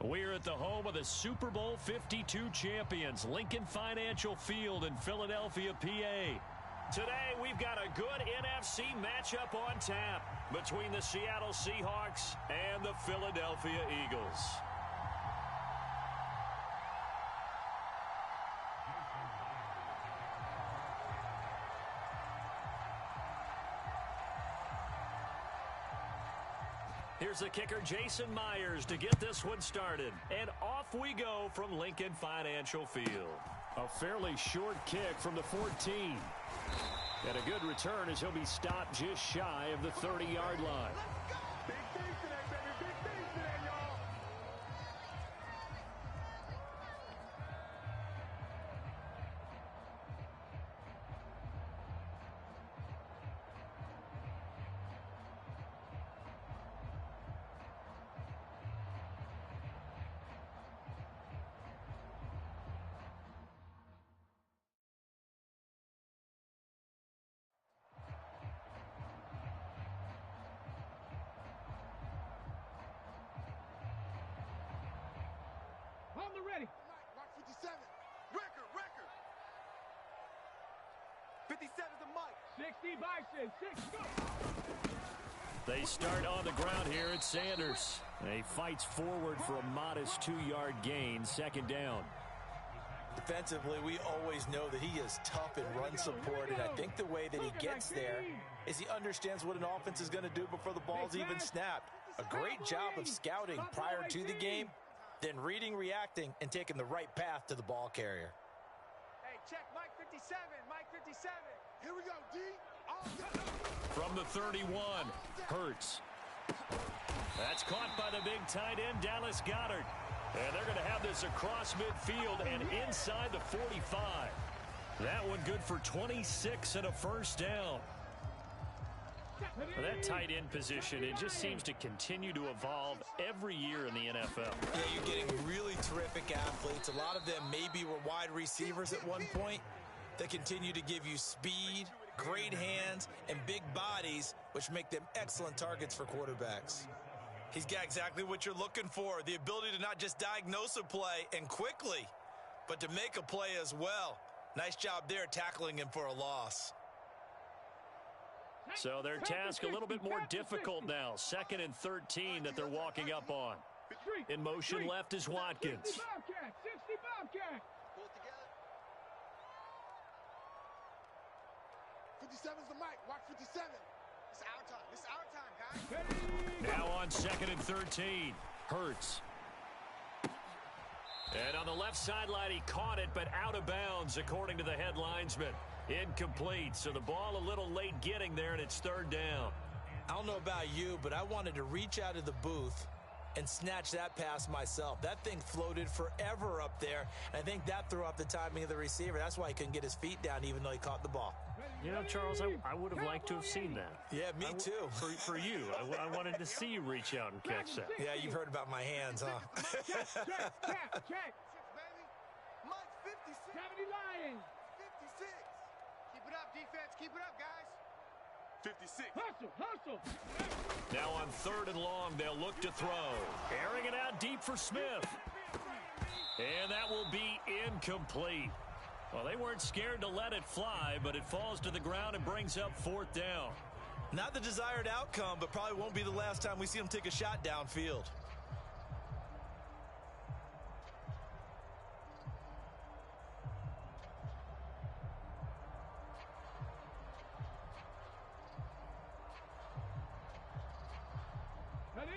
We're at the home of the Super Bowl 52 champions, Lincoln Financial Field in Philadelphia, PA. Today, we've got a good NFC matchup on tap between the Seattle Seahawks and the Philadelphia Eagles. Here's the kicker, Jason Myers, to get this one started. And off we go from Lincoln Financial Field. A fairly short kick from the 14. And a good return as he'll be stopped just shy of the 30-yard line. Big things today, baby. Big things today, y'all. On the ready. Mark 57. Record. 57's the mic. 60 Bison. 6 go. They start on the ground here at Sanders. He fights forward for a modest 2-yard gain, second down. Defensively, we always know that he is tough in run support, and I think the way that he gets there is he understands what an offense is going to do before the ball's even snapped. A great job of scouting prior to the game, then reading, reacting, and taking the right path to the ball carrier. Hey, check Mike 57. Mike 57. Here we go, D. From the 31, Hurts. That's caught by the big tight end, Dallas Goedert. And they're going to have this across midfield and inside the 45. That one good for 26 and a first down. That tight end position, it just seems to continue to evolve every year in the NFL. Yeah, you're getting really terrific athletes. A lot of them maybe were wide receivers at one point. They continue to give you speed, great hands, and big bodies, which make them excellent targets for quarterbacks. He's got exactly what you're looking for, the ability to not just diagnose a play and quickly, but to make a play as well. Nice job there tackling him for a loss. So their task a little bit more difficult now. 2nd and 13 that they're walking up on. In motion left is Watkins. 60 Bobcat. Pull it together. 57's the mic. Mark 57. It's our time. It's our time, guys. Now on 2nd and 13. Hurts. And on the left sideline, he caught it, but out of bounds, according to the head linesman. Incomplete, so the ball a little late getting there, and it's 3rd down. I don't know about you, but I wanted to reach out of the booth and snatch that pass myself. That thing floated forever up there, and I think that threw off the timing of the receiver. That's why he couldn't get his feet down, even though he caught the ball. You know, Charles, I would have liked to have seen that. Yeah, me too. For you, I wanted to see you reach out and catch that. Yeah, you've heard about my hands, huh? Check. Baby. Mike 56. 70 Lions. 56. Keep it up, defense. Keep it up, guys. 56. Hustle. Now on 3rd and long, they'll look to throw. Airing it out deep for Smith. And that will be incomplete. Well, they weren't scared to let it fly, but it falls to the ground and brings up 4th down. Not the desired outcome, but probably won't be the last time we see him take a shot downfield. Ready?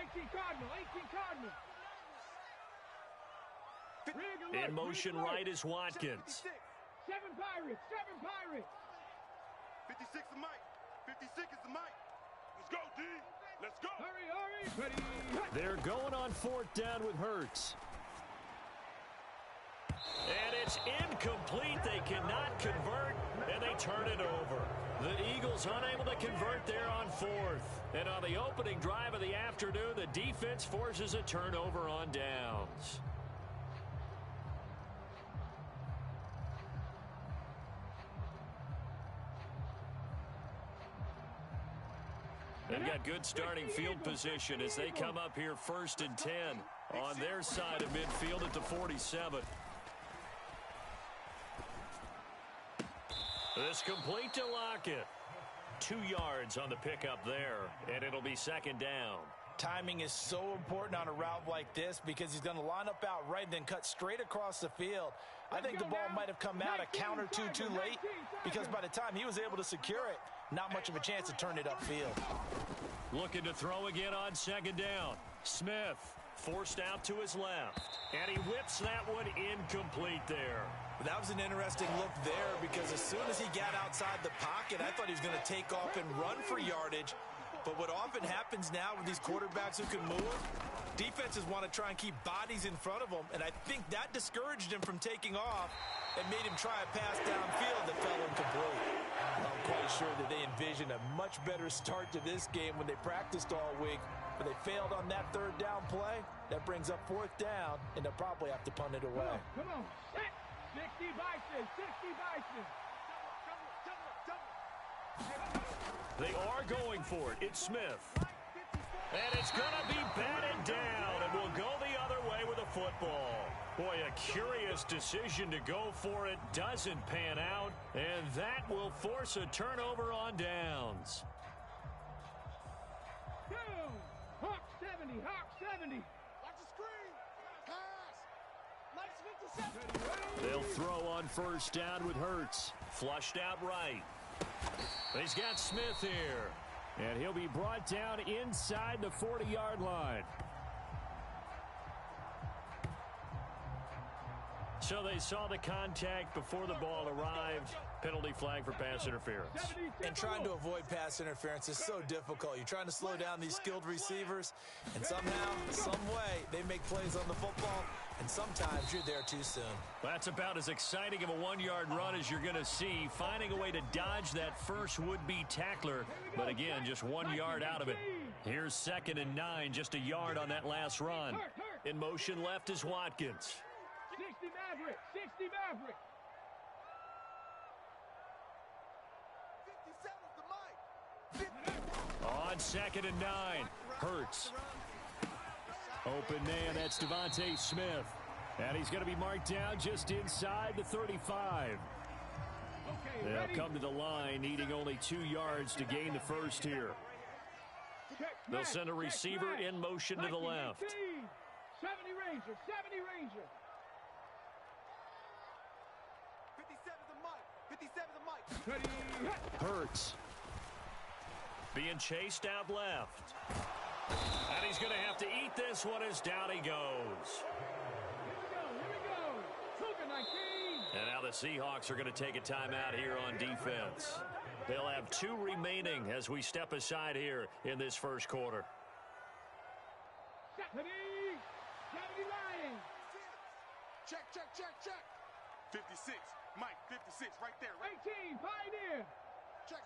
18 Cardinal. In motion right is Watkins. 7 Pirates. 56 the mic. 56 is the mic. Let's go, D. Let's go. Hurry. Ready. They're going on 4th down with Hurts. And it's incomplete. They cannot convert, and they turn it over. The Eagles unable to convert there on 4th. And on the opening drive of the afternoon, the defense forces a turnover on downs. They've got good starting field position as they come up here 1st and 10 on their side of midfield at the 47. This complete to Lockett. 2 yards on the pickup there, and it'll be 2nd down. Timing is so important on a route like this because he's going to line up out right and then cut straight across the field. I think the ball might have come out a count or two too late because by the time he was able to secure it, not much of a chance to turn it upfield. Looking to throw again on 2nd down. Smith forced out to his left, and he whips that one incomplete there. That was an interesting look there because as soon as he got outside the pocket, I thought he was going to take off and run for yardage. But what often happens now with these quarterbacks who can move, defenses want to try and keep bodies in front of them, and I think that discouraged him from taking off and made him try a pass downfield that fell incomplete. I'm quite sure that they envisioned a much better start to this game when they practiced all week, but they failed on that 3rd down play. That brings up 4th down, and they'll probably have to punt it away. Come on. 60 Bison, 60 Bison. They are going for it. It's Smith. And it's going to be batted down, and we'll go the other way with a football. Boy, a curious decision to go for it. Doesn't pan out, and that will force a turnover on downs. Down. Hawk 70, Hawk 70. Watch the screen. Pass. Nice 57. They'll throw on 1st down with Hurts. Flushed out right. He's got Smith here. And he'll be brought down inside the 40-yard line. So they saw the contact before the ball arrived. Penalty flag for pass interference. And trying to avoid pass interference is so difficult. You're trying to slow down these skilled receivers, and somehow, some way, they make plays on the football, and sometimes you're there too soon. That's about as exciting of a 1-yard run as you're going to see. Finding a way to dodge that first would-be tackler, but again, just 1 yard out of it. Here's 2nd and 9, just a yard on that last run. In motion left is Watkins. 60 Maverick, 60 Maverick. 57's the mic. On 2nd and 9, Hurts. Open man, that's Devontae Smith. And he's going to be marked down just inside the 35. They'll come to the line, needing only 2 yards to gain the first here. They'll send a receiver in motion to the left. 70 Ranger, 70 Ranger. 57's the mic. 57's the mic. Hurts. Being chased out left. And he's going to have to eat this one as down he goes. Here we go. Cougar 19. And now the Seahawks are going to take a timeout here on defense. They'll have 2 remaining as we step aside here in this first quarter. 70 Lions. Check. 56. Mike, 56 right there. 18 Pioneer. Check.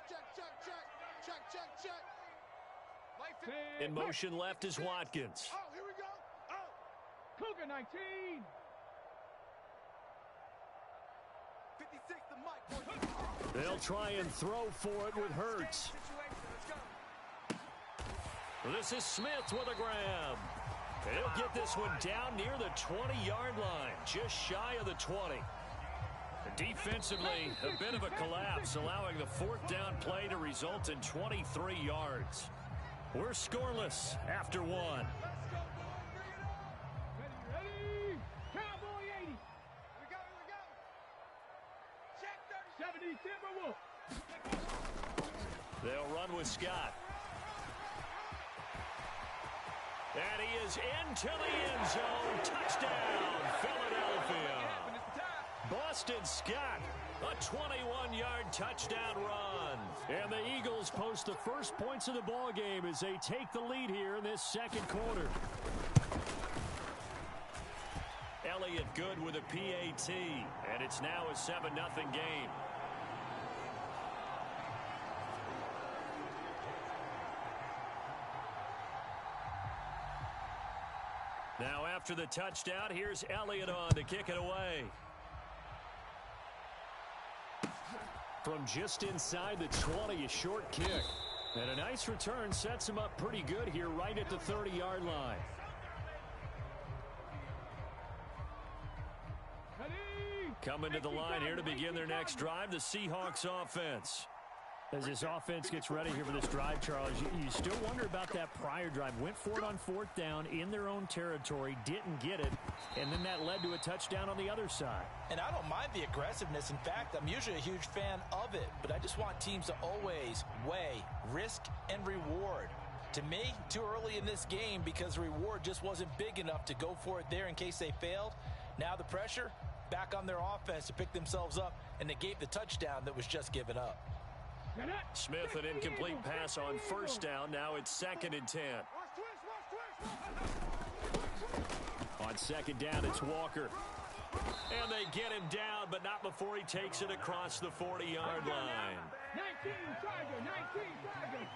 Life In motion left is Watkins. Oh, here we go. Oh. Cougar 19. 56 the mic. They'll try and throw for it with Hurts. This is Smith with a grab. He'll get this one down near the 20-yard line, just shy of the 20. Defensively, a bit of a collapse, allowing the 4th down play to result in 23 yards. We're scoreless after 1. Ready. Cowboy 80. Here we go. Check 70 Timberwolf. They'll run with Scott. And he is into the end zone. Touchdown, Philadelphia. Boston Scott, a 21-yard touchdown run. And the Eagles post the first points of the ball game as they take the lead here in this second quarter. Elliott good with a PAT, and it's now a 7-0 game. Now after the touchdown, here's Elliott on to kick it away. From just inside the 20, a short kick. And a nice return sets him up pretty good here right at the 30-yard line. Coming to the line here to begin their next drive, the Seahawks offense. As this offense gets ready here for this drive, Charles, you still wonder about that prior drive. Went for it on 4th down in their own territory, didn't get it, and then that led to a touchdown on the other side. And I don't mind the aggressiveness. In fact, I'm usually a huge fan of it, but I just want teams to always weigh risk and reward. To me, too early in this game because the reward just wasn't big enough to go for it there in case they failed. Now the pressure back on their offense to pick themselves up and negate the touchdown that was just given up. Smith, an incomplete pass on 1st down. Now it's 2nd and 10. On 2nd down, it's Walker. And they get him down, but not before he takes it across the 40-yard line. 19 Tiger, 19 Tiger.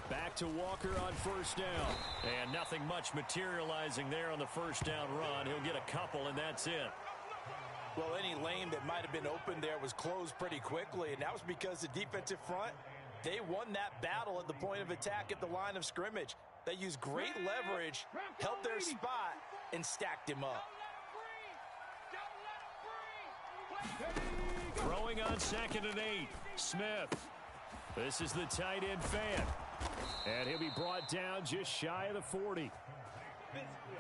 Back to Walker on 1st down. And nothing much materializing there on the 1st down run. He'll get a couple, and that's it. Well, any lane that might have been open there was closed pretty quickly, and that was because the defensive front, they won that battle at the point of attack at the line of scrimmage. They used great leverage, held their spot, and stacked him up. Throwing on 2nd and 8, Smith. This is the tight end fan. And he'll be brought down just shy of the 40.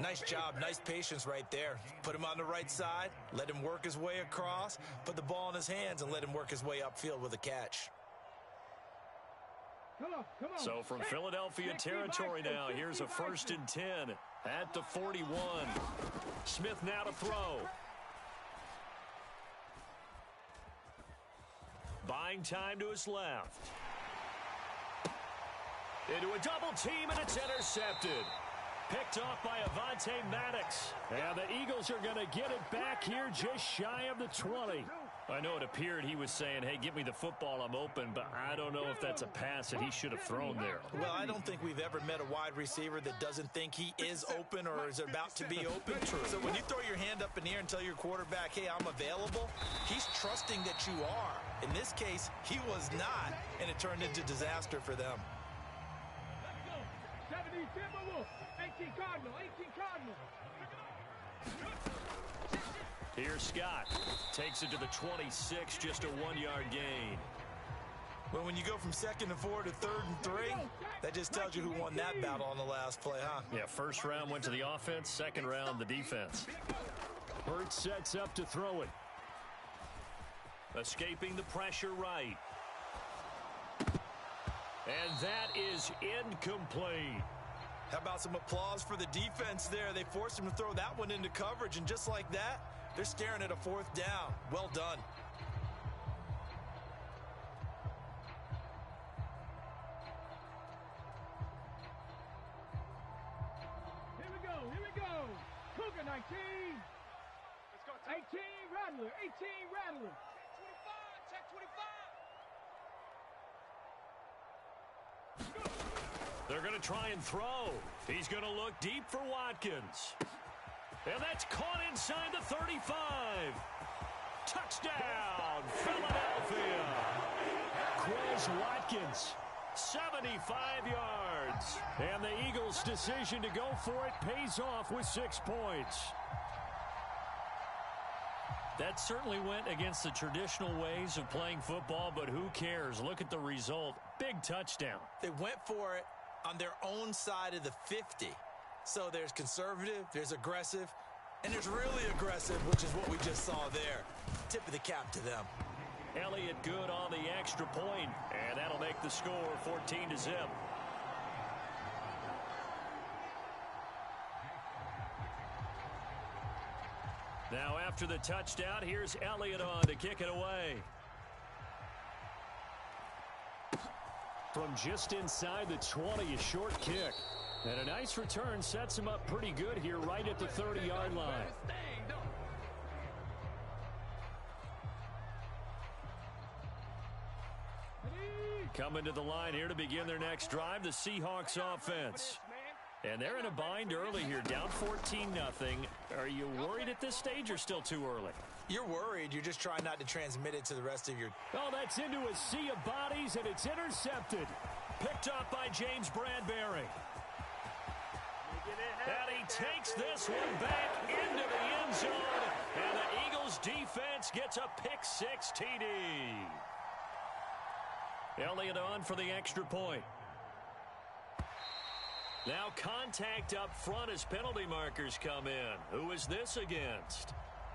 Nice job, nice patience right there. Put him on the right side, let him work his way across, put the ball in his hands, and let him work his way upfield with a catch. Come on. So from Philadelphia territory now, here's a 1st and 10 at the 41. Smith now to throw. Buying time to his left. Into a double team, and it's intercepted. Picked off by Avonte Maddox. And the Eagles are going to get it back here just shy of the 20. I know it appeared he was saying, hey, give me the football, I'm open, but I don't know if that's a pass that he should have thrown there. Well, I don't think we've ever met a wide receiver that doesn't think he is open or is about to be open. True. So when you throw your hand up in the air and tell your quarterback, hey, I'm available, he's trusting that you are. In this case, he was not, and it turned into disaster for them. 70 Timberwolves, 18 Cardinal, 18 Cardinal. Here's Scott. Takes it to the 26, just a 1-yard gain. Well, when you go from 2nd and 4 to 3rd and 3, that just tells you who won that battle on the last play, huh? Yeah, 1st round went to the offense, 2nd round the defense. Hurts sets up to throw it. Escaping the pressure right. And that is incomplete. How about some applause for the defense there? They forced him to throw that one into coverage, and just like that, they're staring at a 4th down. Well done. Here we go. Cougar 19. Let's go. 18 Rattler, 18 Rattler. Check 25. They're going to try and throw. He's going to look deep for Watkins. And that's caught inside the 35. Touchdown, Philadelphia. Quez Watkins, 75 yards. And the Eagles' decision to go for it pays off with 6 points. That certainly went against the traditional ways of playing football, but who cares? Look at the result. Big touchdown. They went for it on their own side of the 50. So there's conservative, there's aggressive, and there's really aggressive, which is what we just saw there. Tip of the cap to them. Elliott good on the extra point, and that'll make the score 14-0. Now after the touchdown, here's Elliott on to kick it away. From just inside the 20, a short kick. And a nice return sets him up pretty good here right at the 30-yard line. Coming to the line here to begin their next drive, the Seahawks offense. And they're in a bind early here, down 14-0. Are you worried at this stage or still too early? You're worried. You're just trying not to transmit it to the rest of your... Oh, that's into a sea of bodies, and it's intercepted. Picked up by James Bradbury. And he takes this one back into the end zone, and the Eagles defense gets a pick-6 TD. Elliott on for the extra point. Now contact up front as penalty markers come in. Who is this against?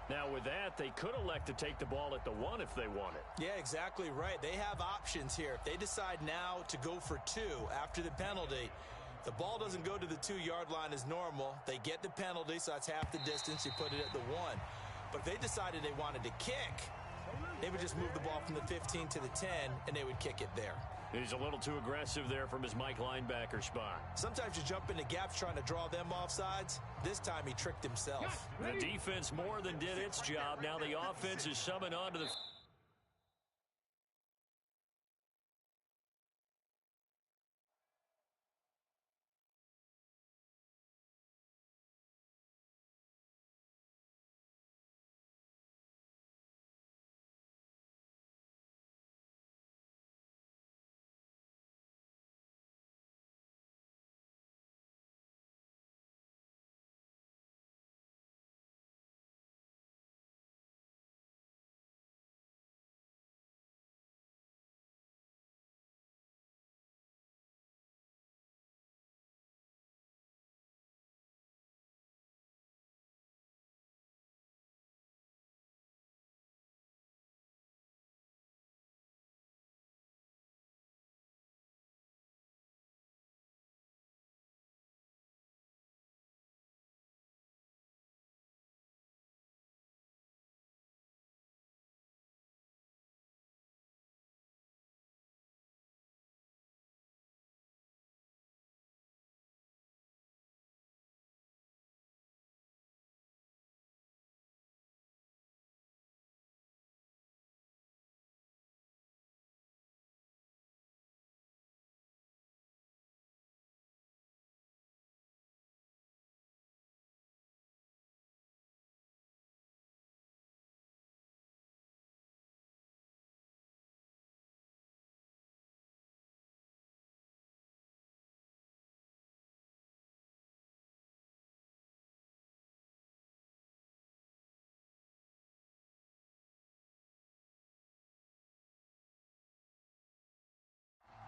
Now with that, they could elect to take the ball at the 1 if they want it. Yeah, exactly right. They have options here. If they decide now to go for 2 after the penalty, the ball doesn't go to the 2-yard line as normal. They get the penalty, so that's half the distance. You put it at the 1. But if they decided they wanted to kick, they would just move the ball from the 15 to the 10, and they would kick it there. He's a little too aggressive there from his Mike linebacker spot. Sometimes you jump into gaps trying to draw them off sides. This time he tricked himself. The defense more than did its job. Now the offense is summoned onto the...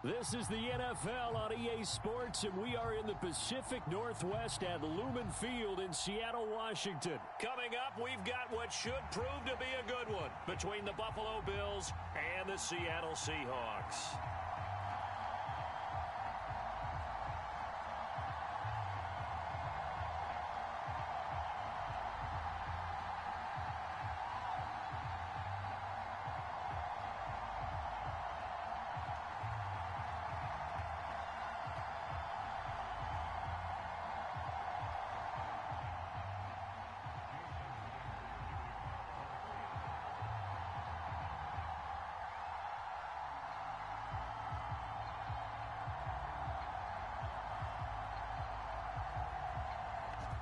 This is the NFL on EA Sports, and we are in the Pacific Northwest at Lumen Field in Seattle, Washington. Coming up, we've got what should prove to be a good one between the Buffalo Bills and the Seattle Seahawks.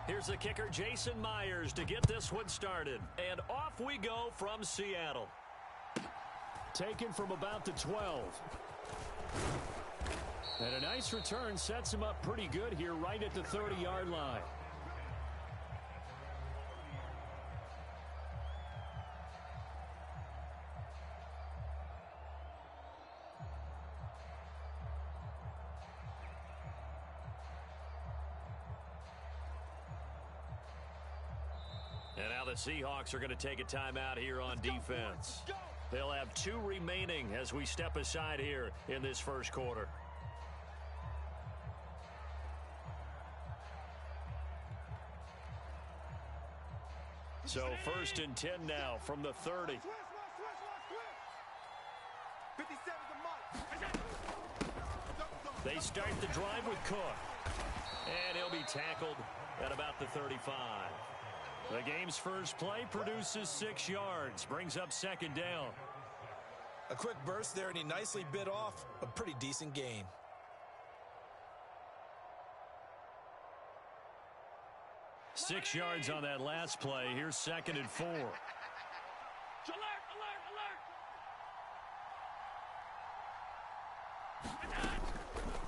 Here's the kicker, Jason Myers, to get this one started. And off we go from Seattle. Taken from about the 12. And a nice return sets him up pretty good here right at the 30-yard line. And now the Seahawks are going to take a timeout here on defense. They'll have 2 remaining as we step aside here in this first quarter. So 1st and 10 now from the 30. 57's the mark. They start the drive with Cook. And he'll be tackled at about the 35. The game's first play produces 6 yards, brings up 2nd down. A quick burst there, and he nicely bit off a pretty decent gain. Six yards on that last play. Here's 2nd and 4. Alert, alert,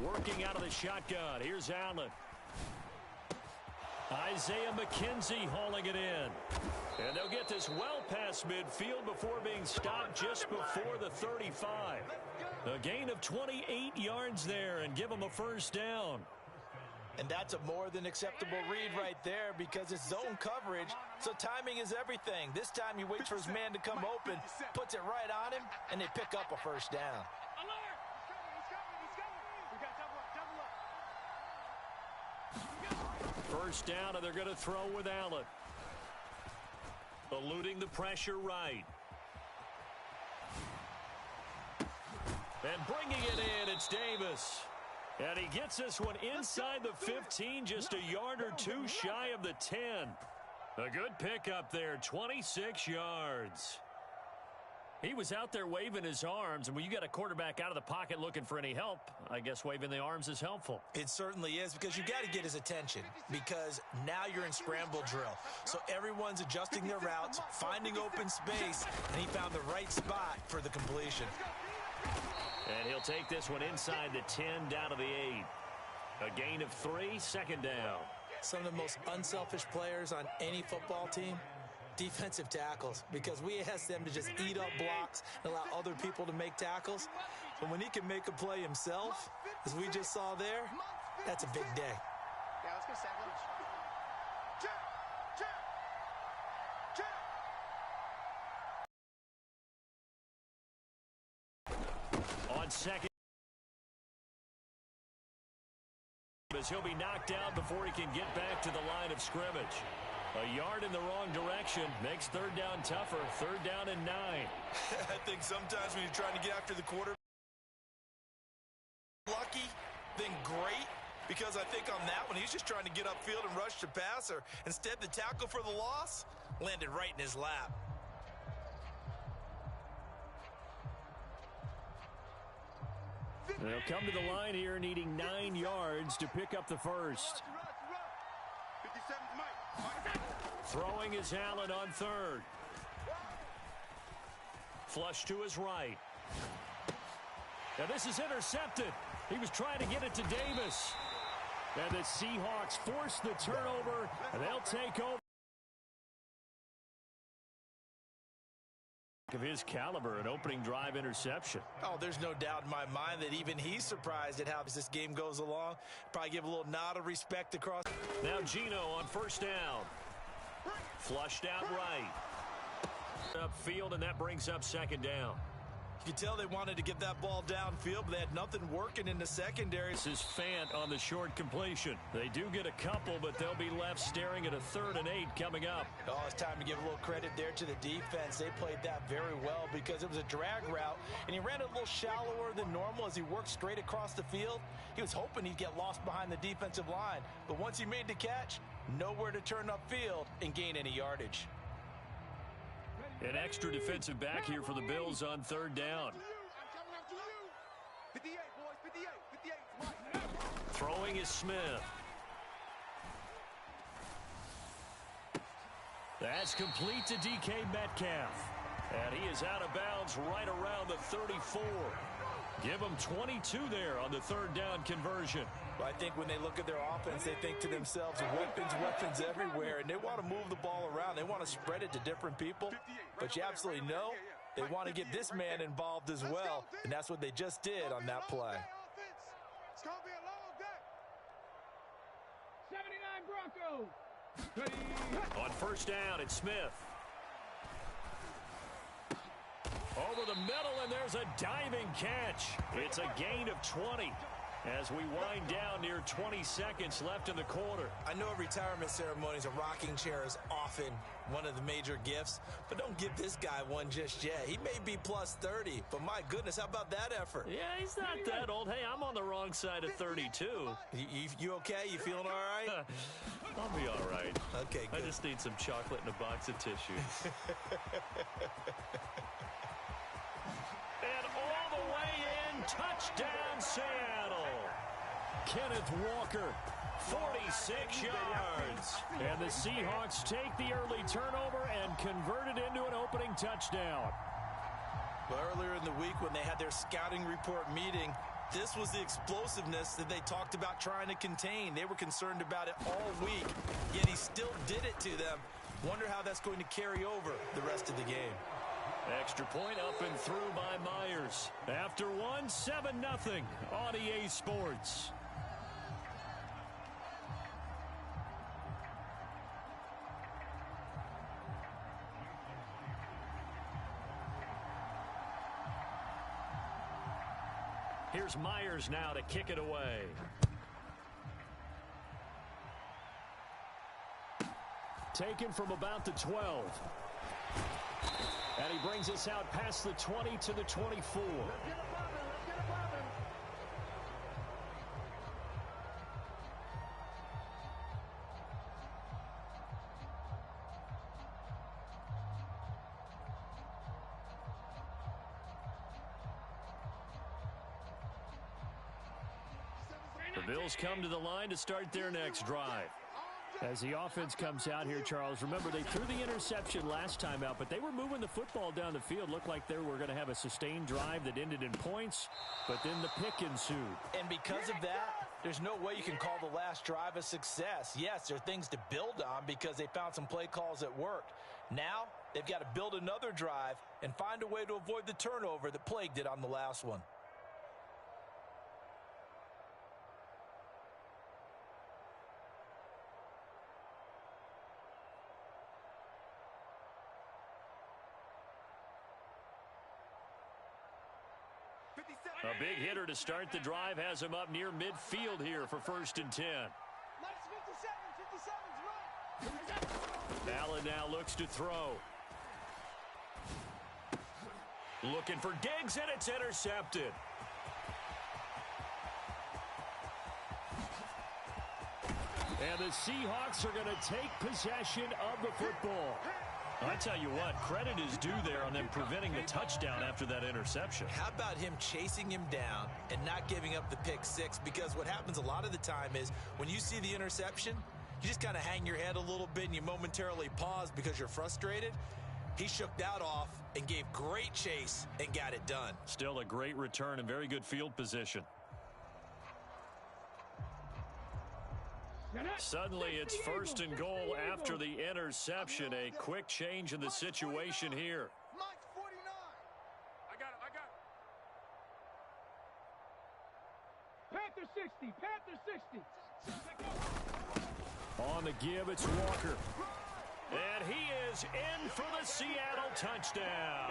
alert! Working out of the shotgun. Here's Allen. Isaiah McKenzie hauling it in. And they'll get this well past midfield before being stopped just before the 35. A gain of 28 yards there and give them a first down. And that's a more than acceptable read right there because it's zone coverage, so timing is everything. This time he waits for his man to come open, puts it right on him, and they pick up a first down. Alert! We got double up. First down, and they're going to throw with Allen. Eluding the pressure right. And bringing it in, it's Davis. And he gets this one inside the 15, just a yard or two shy of the 10. A good pickup there, 26 yards. He was out there waving his arms, and when you got a quarterback out of the pocket looking for any help, I guess waving the arms is helpful. It certainly is because you got to get his attention because now you're in scramble drill. So everyone's adjusting their routes, finding open space, and he found the right spot for the completion. And he'll take this one inside the 10 down to the 8. A gain of 3, second down. Some of the most unselfish players on any football team, defensive tackles, because we ask them to just eat up blocks and allow other people to make tackles. But when he can make a play himself, as we just saw there, that's a big day. Yeah, let's go sack lunch. On second, as he'll be knocked out before he can get back to the line of scrimmage. A yard in the wrong direction makes third down tougher. Third down and 9. I think sometimes when you're trying to get after the quarter, lucky, then great, because I think on that one, he's just trying to get upfield and rush the passer. Instead, the tackle for the loss landed right in his lap. They'll come to the line here needing 9 yards to pick up the first. 57's Mike. Throwing is Allen on third. Flush to his right. Now this is intercepted. He was trying to get it to Davis. And the Seahawks force the turnover, and they'll take over. Of his caliber, an opening drive interception. Oh, there's no doubt in my mind that even he's surprised at how this game goes along. Probably give a little nod of respect across. Now Gino on first down. Flushed out right. Upfield, and that brings up second down. You can tell they wanted to get that ball downfield, but they had nothing working in the secondary. This is Fant on the short completion. They do get a couple, but they'll be left staring at a 3rd and 8 coming up. Oh, it's time to give a little credit there to the defense. They played that very well because it was a drag route, and he ran it a little shallower than normal as he worked straight across the field. He was hoping he'd get lost behind the defensive line, but once he made the catch, nowhere to turn upfield and gain any yardage. An extra defensive back here for the Bills on third down. I'm coming after you. 58, boys. 58. 58's Mike. Throwing is Smith. That's complete to DK Metcalf. And he is out of bounds right around the 34. Give them 22 there on the third down conversion. Well, I think when they look at their offense, they think to themselves, weapons everywhere, and they want to move the ball around. They want to spread it to different people, but you absolutely know they want to get this man involved as well, and that's what they just did on that play. It's going to be a long day. 79 Broncos. On first down, it's Smith. Over the middle, and there's a diving catch. It's a gain of 20 as we wind down near 20 seconds left in the quarter. I know at retirement ceremonies, a rocking chair is often one of the major gifts, but don't give this guy one just yet. He may be plus 30, but my goodness, how about that effort? Yeah, he's not that old. Hey, I'm on the wrong side of 32. You okay? You feeling all right? I'll be all right. Okay, good. I just need some chocolate and a box of tissues. And all the way in, touchdown Seattle. Kenneth Walker 46 yards. And the Seahawks take the early turnover and convert it into an opening touchdown. Well, earlier in the week when they had their scouting report meeting, this was the explosiveness that they talked about trying to contain. They were concerned about it all week, yet he still did it to them. Wonder how that's going to carry over the rest of the game. Extra point up and through by Myers. After one, 7-0 on EA Sports. Here's Myers now to kick it away. Taken from about the 12. And he brings us out past the 20 to the 24. The Bills come to the line to start their next drive. As the offense comes out here, Charles, remember they threw the interception last time out, but they were moving the football down the field. Looked like they were going to have a sustained drive that ended in points, but then the pick ensued. And because of that, there's no way you can call the last drive a success. Yes, there are things to build on because they found some play calls that worked. Now, they've got to build another drive and find a way to avoid the turnover that plagued it on the last one. A big hitter to start the drive has him up near midfield here for 1st and 10. Allen now looks to throw. Looking for Diggs, and it's intercepted. And the Seahawks are going to take possession of the football. I tell you what, credit is due there on them preventing the touchdown after that interception. How about him chasing him down and not giving up the pick six? Because what happens a lot of the time is when you see the interception, you just kind of hang your head a little bit and you momentarily pause because you're frustrated. He shook that off and gave great chase and got it done. Still a great return and very good field position. Suddenly it's 1st and goal after the interception. A quick change in the situation here. Mike's 49. I got it. Panther 60. Panther 60. On the give, it's Walker. And he is in for the Seattle touchdown.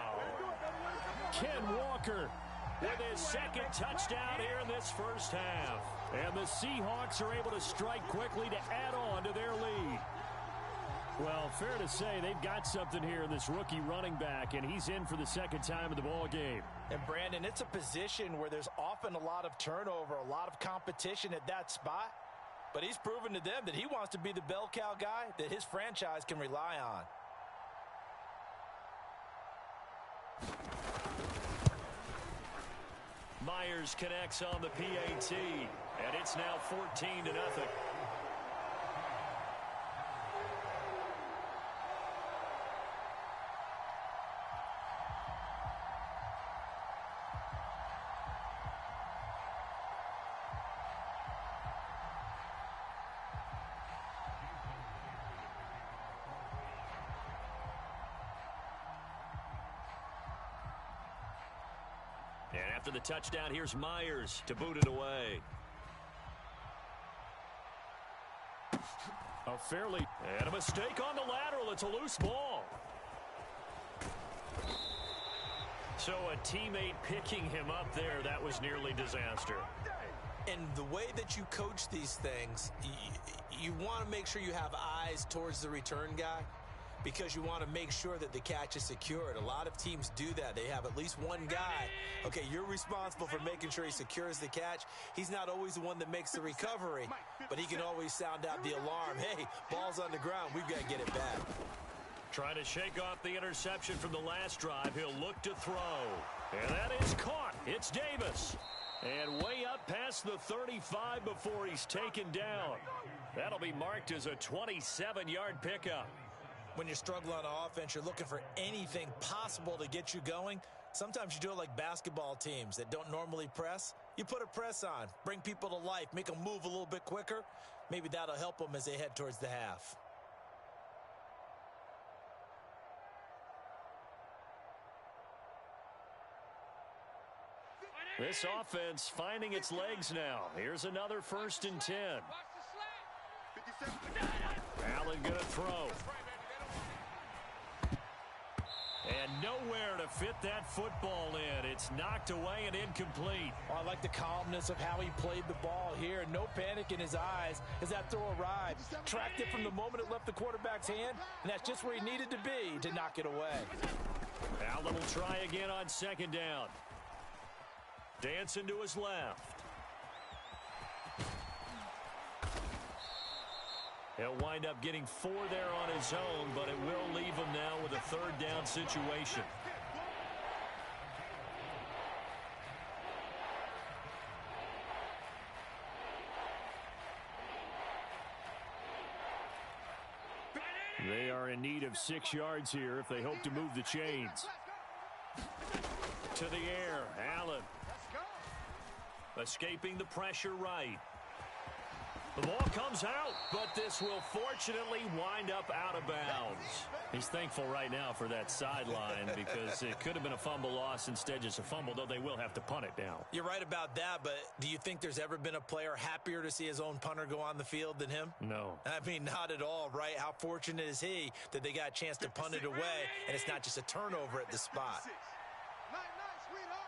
Ken Walker with his 2nd touchdown here in this first half. And the Seahawks are able to strike quickly to add on to their lead. Well, fair to say they've got something here in this rookie running back, and he's in for the 2nd time in the ball game. And Brandon, it's a position where there's often a lot of turnover, a lot of competition at that spot. But he's proven to them that he wants to be the bell cow guy that his franchise can rely on. Myers connects on the PAT, and it's now 14-0. And after the touchdown, here's Myers to boot it away. And a mistake on the lateral. It's a loose ball. So a teammate picking him up there, that was nearly disaster. And the way that you coach these things, you want to make sure you have eyes towards the return guy, because you want to make sure that the catch is secured. A lot of teams do that. They have at least one guy. Okay, you're responsible for making sure he secures the catch. He's not always the one that makes the recovery, but he can always sound out the alarm. Hey, ball's on the ground. We've got to get it back. Trying to shake off the interception from the last drive. He'll look to throw. And that is caught. It's Davis. And way up past the 35 before he's taken down. That'll be marked as a 27-yard pickup. When you're struggling on offense, you're looking for anything possible to get you going. Sometimes you do it like basketball teams that don't normally press. You put a press on, bring people to life, make them move a little bit quicker. Maybe that'll help them as they head towards the half. This offense finding its legs now. Here's another 1st and 10. Allen going to throw. And nowhere to fit that football in. It's knocked away and incomplete. Oh, I like the calmness of how he played the ball here. No panic in his eyes as that throw arrived. Tracked it from the moment it left the quarterback's hand, and that's just where he needed to be to knock it away. Allen will try again on 2nd down. Dancing to his left. He'll wind up getting 4 there on his own, but it will leave him now with a 3rd down situation. They are in need of 6 yards here if they hope to move the chains. To the air, Allen. Escaping the pressure right. The ball comes out, but this will fortunately wind up out of bounds. He's thankful right now for that sideline because it could have been a fumble loss, instead just a fumble, though they will have to punt it now. You're right about that, but do you think there's ever been a player happier to see his own punter go on the field than him? No. I mean, not at all, right? How fortunate is he that they got a chance to punt it away, and it's not just a turnover at the spot. Nice, sweetheart.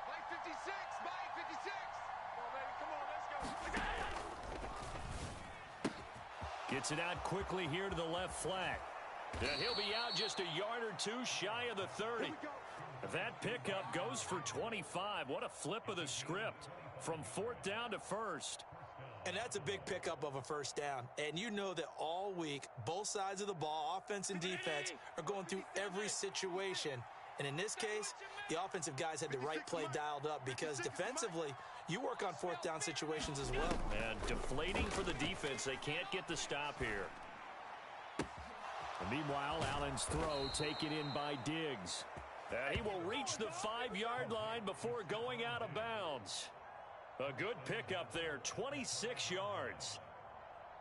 By 56, by 56. Come on, baby, come on, let's go. Gets it out quickly here to the left flat. And he'll be out just a yard or 2 shy of the 30. That pickup goes for 25. What a flip of the script from 4th down to 1st. And that's a big pickup of a 1st down. And you know that all week, both sides of the ball, offense and defense, are going through every situation. And in this case, the offensive guys had the right play dialed up because defensively, you work on 4th down situations as well. And deflating for the defense. They can't get the stop here. And meanwhile, Allen's throw taken in by Diggs. He will reach the 5-yard line before going out of bounds. A good pickup there, 26 yards.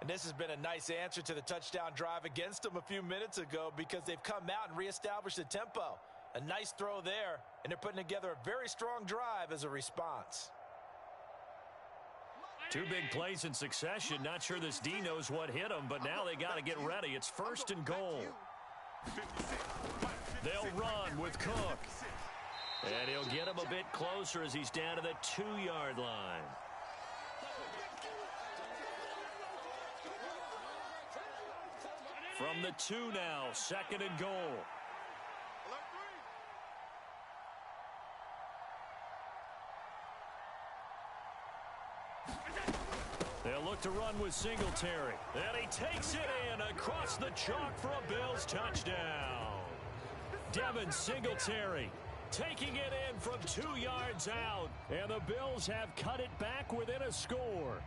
And this has been a nice answer to the touchdown drive against them a few minutes ago because they've come out and reestablished the tempo. A nice throw there, and they're putting together a very strong drive as a response. 2 big plays in succession. Not sure this D knows what hit him, but now they got to get ready. It's 1st and goal. They'll run with Cook. And he'll get him a bit closer as he's down to the 2-yard line. From the 2 now, 2nd and goal. They'll look to run with Singletary. And he takes it in across the chalk for a Bills touchdown. Devin Singletary taking it in from 2 yards out. And the Bills have cut it back within a score.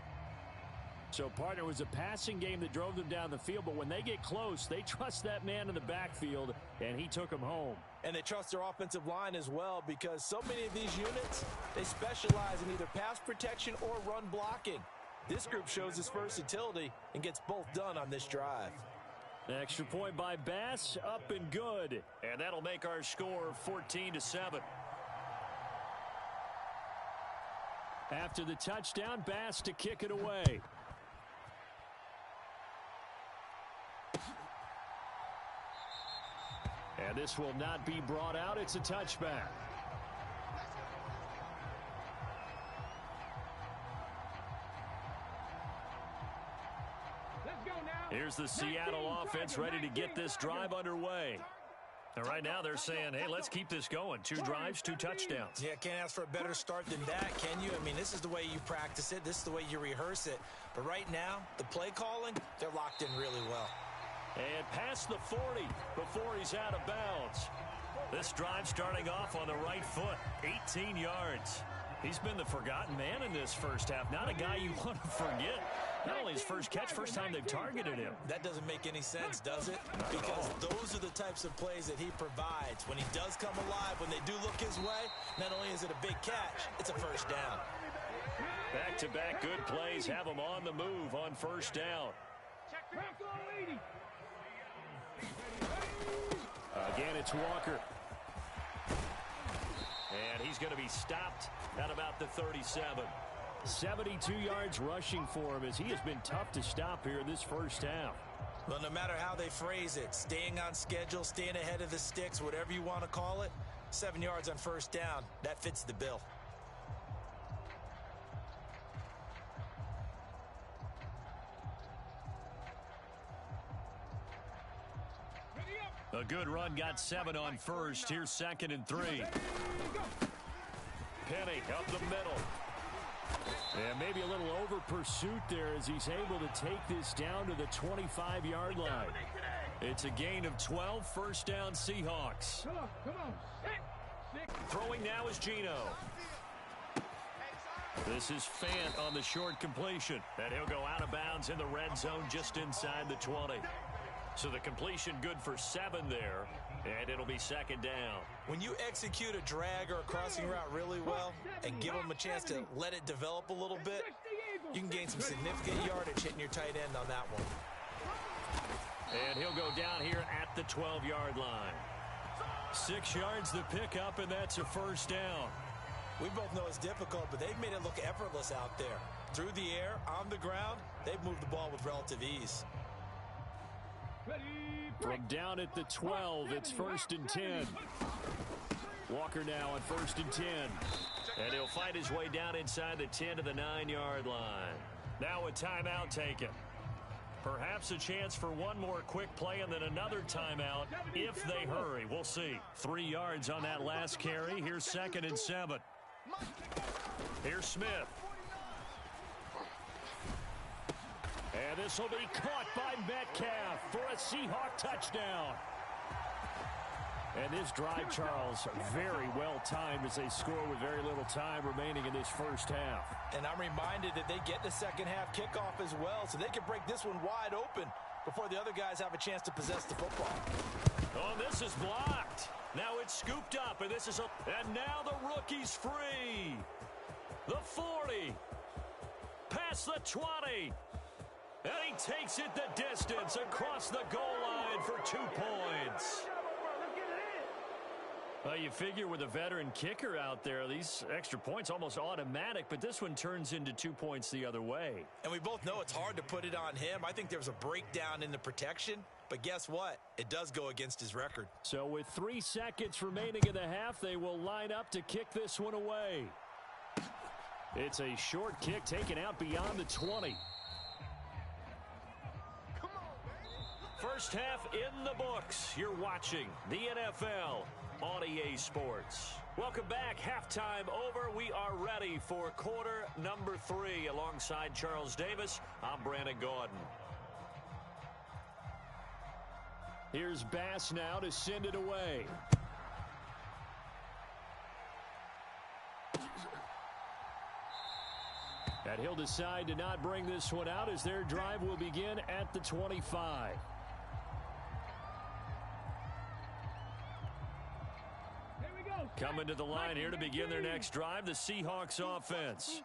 So, partner, it was a passing game that drove them down the field, but when they get close, they trust that man in the backfield, and he took them home. And they trust their offensive line as well because so many of these units, they specialize in either pass protection or run blocking. This group shows its versatility and gets both done on this drive. Extra point by Bass, up and good. And that'll make our score 14-7. After the touchdown, Bass to kick it away. And this will not be brought out. It's a touchback. Here's the Seattle offense ready to get this drive underway. And right now they're saying, hey, let's keep this going. 2 drives, 2 touchdowns. Yeah, can't ask for a better start than that, can you? I mean, this is the way you practice it. This is the way you rehearse it. But right now, the play calling, they're locked in really well. And past the 40 before he's out of bounds. This drive starting off on the right foot, 18 yards. He's been the forgotten man in this first half. Not a guy you want to forget. Not only his first catch, first time they've targeted him. That doesn't make any sense, does it? Because those are the types of plays that he provides. When he does come alive, when they do look his way, not only is it a big catch, it's a first down. Back-to-back good plays have him on the move on first down. Again, it's Walker. And he's going to be stopped at about the 37. 72 yards rushing for him as he has been tough to stop here in this first half. Well, no matter how they phrase it, staying on schedule, staying ahead of the sticks, whatever you want to call it, 7 yards on first down, that fits the bill. A good run got 7 on first. Here's 2nd and 3. Penny up the middle. And maybe a little over pursuit there as he's able to take this down to the 25-yard line. It's a gain of 12, first down Seahawks. Come on. Throwing now is Gino. This is Fant on the short completion. And he'll go out of bounds in the red zone just inside the 20. So the completion good for 7 there, and it'll be 2nd down. When you execute a drag or a crossing route really well and give them a chance to let it develop a little bit, you can gain some significant yardage hitting your tight end on that one. And he'll go down here at the 12-yard line. 6 yards to pick up, and that's a first down. We both know it's difficult, but they've made it look effortless out there. Through the air, on the ground, they've moved the ball with relative ease. From down at the 12, it's 1st and 10. Walker now on 1st and 10. And he'll find his way down inside the 10 to the 9-yard line. Now a timeout taken. Perhaps a chance for one more quick play and then another timeout if they hurry. We'll see. 3 yards on that last carry. Here's 2nd and 7. Here's Smith. And this will be caught by Metcalf for a Seahawk touchdown. And this drive, Charles, very well timed as they score with very little time remaining in this first half. And I'm reminded that they get the second half kickoff as well, so they can break this one wide open before the other guys have a chance to possess the football. Oh, this is blocked. Now it's scooped up, and this is and now the rookie's free. The 40. Past the 20. And he takes it the distance across the goal line for 2 points. Well, you figure with a veteran kicker out there, these extra points almost automatic, but this one turns into 2 points the other way. And we both know it's hard to put it on him. I think there was a breakdown in the protection, but guess what? It does go against his record. So with 3 seconds remaining in the half, they will line up to kick this one away. It's a short kick taken out beyond the 20. First half in the books. You're watching the NFL on EA Sports. Welcome back. Halftime over. We are ready for quarter number 3. Alongside Charles Davis, I'm Brandon Gaudin. Here's Bass now to send it away. And he'll decide to not bring this one out as their drive will begin at the 25. Coming to the line here to begin their next drive, the Seahawks offense.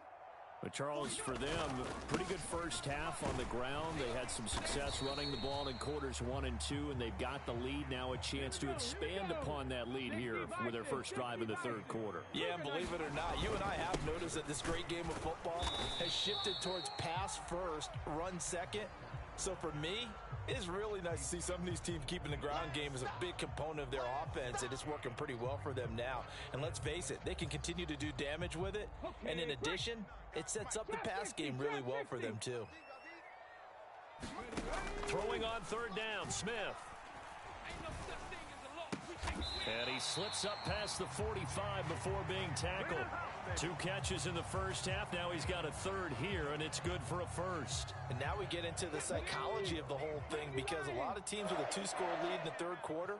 But Charles, for them, pretty good first half on the ground. They had some success running the ball in quarters 1 and 2, and they've got the lead. Now a chance to expand upon that lead here with their first drive in the third quarter. Yeah, and believe it or not, you and I have noticed that this great game of football has shifted towards pass first, run second. So for me, it's really nice to see some of these teams keeping the ground game as a big component of their offense, and it's working pretty well for them now. And let's face it, they can continue to do damage with it. And in addition, it sets up the pass game really well for them too. Throwing on third down, Smith. And he slips up past the 45 before being tackled. 2 catches in the first half. Now he's got a third here, and it's good for a first. And now we get into the psychology of the whole thing, because a lot of teams with a 2-score lead in the third quarter,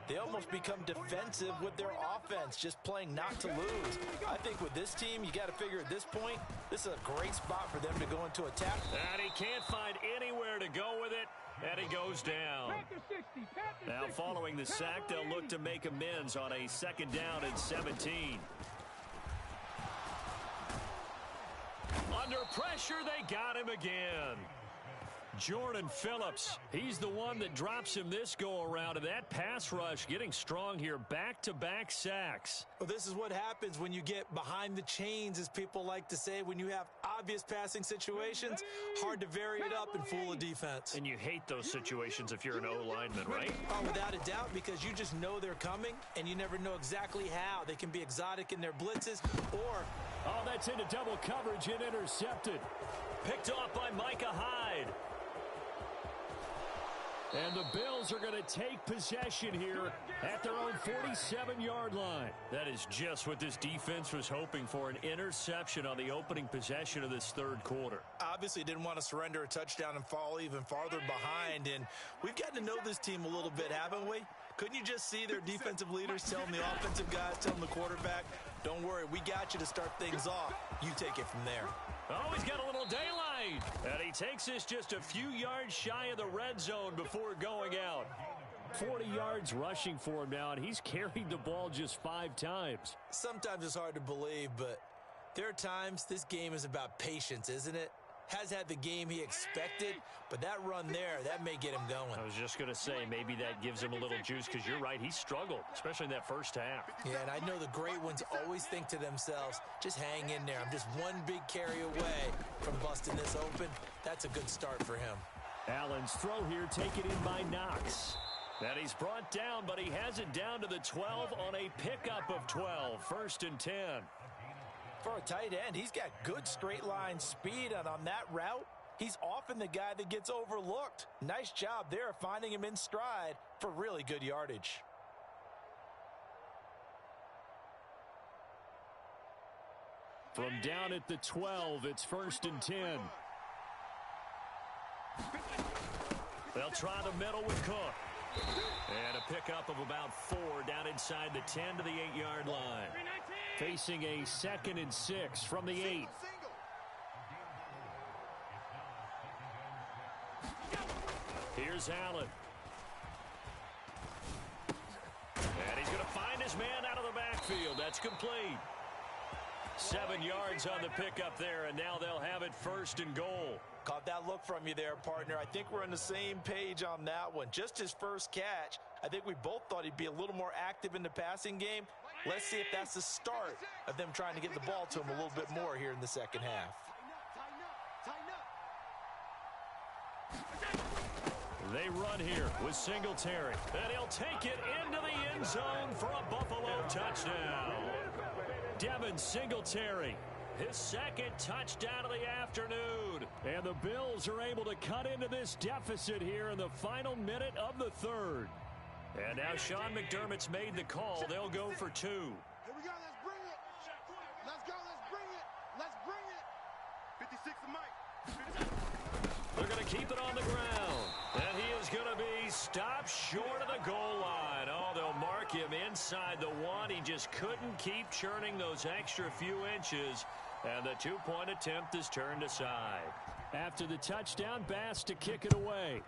they almost become defensive with their offense, just playing not to lose. I think with this team, you got to figure at this point, this is a great spot for them to go into attack. And he can't find anywhere to go with it, and he goes down. Now following the sack, they'll look to make amends on a 2nd down and 17. Under pressure, they got him again. Jordan Phillips, he's the one that drops him this go-around, and that pass rush getting strong here, back-to-back sacks. Well, this is what happens when you get behind the chains, as people like to say. When you have obvious passing situations, hard to vary it up and fool a defense. And you hate those situations if you're an O-lineman, right? Oh, without a doubt, because you just know they're coming, and you never know exactly how. They can be exotic in their blitzes, or... Oh, that's into double coverage and intercepted. Picked off by Micah Hyde. And the Bills are going to take possession here at their own 47-yard line. That is just what this defense was hoping for, an interception on the opening possession of this 3rd quarter. Obviously didn't want to surrender a touchdown and fall even farther behind, and we've gotten to know this team a little bit, haven't we? Couldn't you just see their defensive leaders telling the offensive guys, telling the quarterback, don't worry, we got you to start things off. You take it from there. Oh, he's got a little daylight. And he takes us just a few yards shy of the red zone before going out. 40 yards rushing for him now, and he's carried the ball just 5 times. Sometimes it's hard to believe, but there are times this game is about patience, isn't it? Has had the game he expected, but that run there, that may get him going. I was just going to say, maybe that gives him a little juice, because you're right, he struggled, especially in that first half. Yeah, and I know the great ones always think to themselves, just hang in there. I'm just one big carry away from busting this open. That's a good start for him. Allen's throw here taken in by Knox. And he's brought down, but he has it down to the 12 on a pickup of 12, 1st and 10. For a tight end, he's got good straight line speed, and on that route, he's often the guy that gets overlooked. Nice job there finding him in stride for really good yardage. From down at the 12, it's 1st and 10. They'll try the middle with Cook. And a pickup of about 4 down inside the 10 to the 8-yard line. Facing a 2nd and 6 from the 8. Here's Allen. And he's going to find his man out of the backfield. That's complete. 7 yards on the pickup there, and now they'll have it 1st and goal. Caught that look from you there, partner. I think we're on the same page on that one. Just his first catch, I think we both thought he'd be a little more active in the passing game. Let's see if that's the start of them trying to get the ball to him a little bit more here in the 2nd half. They run here with Singletary, and he'll take it into the end zone for a Buffalo touchdown. Devin Singletary, his 2nd touchdown of the afternoon. And the Bills are able to cut into this deficit here in the final minute of the 3rd. And now Sean McDermott's made the call. They'll go for 2. Here we go. Let's bring it. Let's go. Let's bring it. Let's bring it. 56 to Mike. They're going to keep it on the ground. And he is going to be stopped short of the goal line. Oh, they'll mark him inside the 1. He just couldn't keep churning those extra few inches. And the 2-point attempt is turned aside. After the touchdown, Bass to kick it away.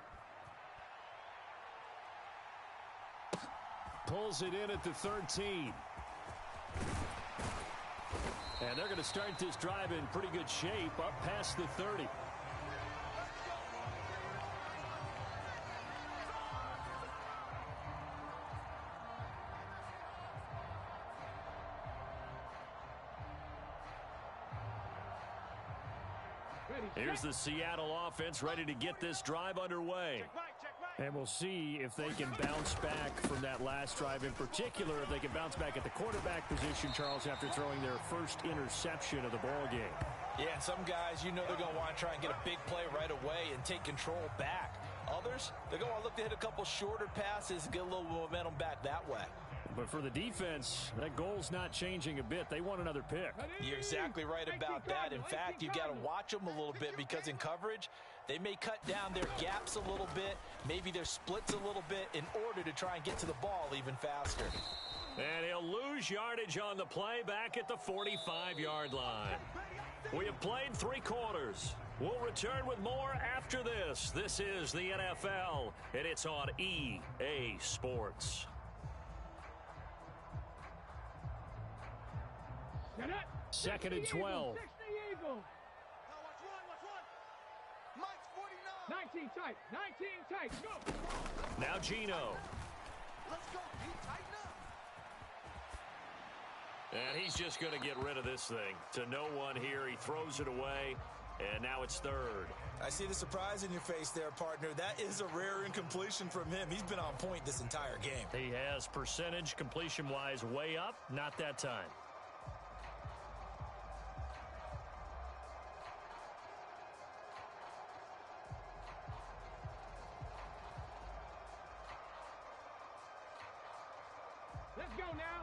Pulls it in at the 13. And they're going to start this drive in pretty good shape up past the 30. Here's the Seattle offense ready to get this drive underway. And we'll see if they can bounce back from that last drive. In particular, if they can bounce back at the quarterback position, Charles, after throwing their first interception of the ball game. Yeah, some guys, you know they're going to want to try and get a big play right away and take control back. Others, they're going to look to hit a couple shorter passes and get a little momentum back that way. But for the defense, that goal's not changing a bit. They want another pick. You're exactly right about that. In fact, you got to watch them a little bit because in coverage, they may cut down their gaps a little bit, maybe their splits a little bit in order to try and get to the ball even faster. And he'll lose yardage on the play back at the 45-yard line. We have played 3 quarters. We'll return with more after this. This is the NFL, and it's on EA Sports. Second and 12. Mike's 49. 19 tight. 19 tight. Go. Now Gino. Let's go. Tighten up. And he's just going to get rid of this thing. To no one here. He throws it away, and now it's third. I see the surprise in your face there, partner. That is a rare incompletion from him. He's been on point this entire game. He has percentage completion-wise way up. Not that time.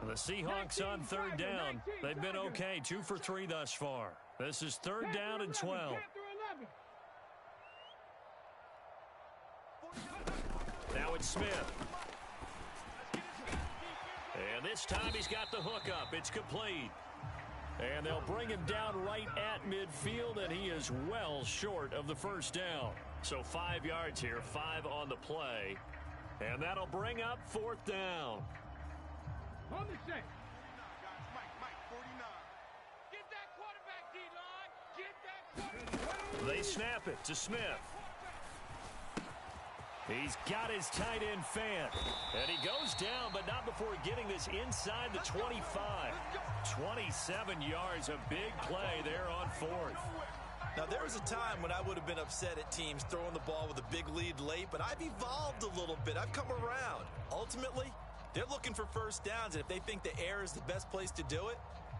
The Seahawks on third down. They've been okay, 2 for 3 thus far. This is third down and 12. Now it's Smith. And this time he's got the hook up. It's complete. And they'll bring him down right at midfield, and he is well short of the first down. So 5 yards here, 5 on the play. And that'll bring up fourth down. On the set. Mike, 49. Get that quarterback, D-line. Get that quarterback. They snap it to Smith. He's got his tight end fan. And he goes down, but not before getting this inside the 25. 27 yards, a big play there on fourth. Now, there was a time when I would have been upset at teams throwing the ball with a big lead late, but I've evolved a little bit. I've come around. Ultimately, they're looking for first downs, and if they think the air is the best place to do it,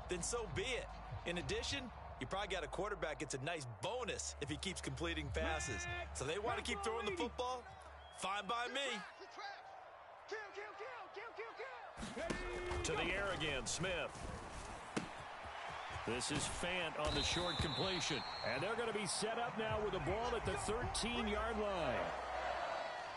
then so be it. In addition, you probably got a quarterback gets a nice bonus if he keeps completing passes. So they want to keep throwing the football? Fine by me. To the air again, Smith. This is Fant on the short completion. And they're going to be set up now with the ball at the 13-yard line.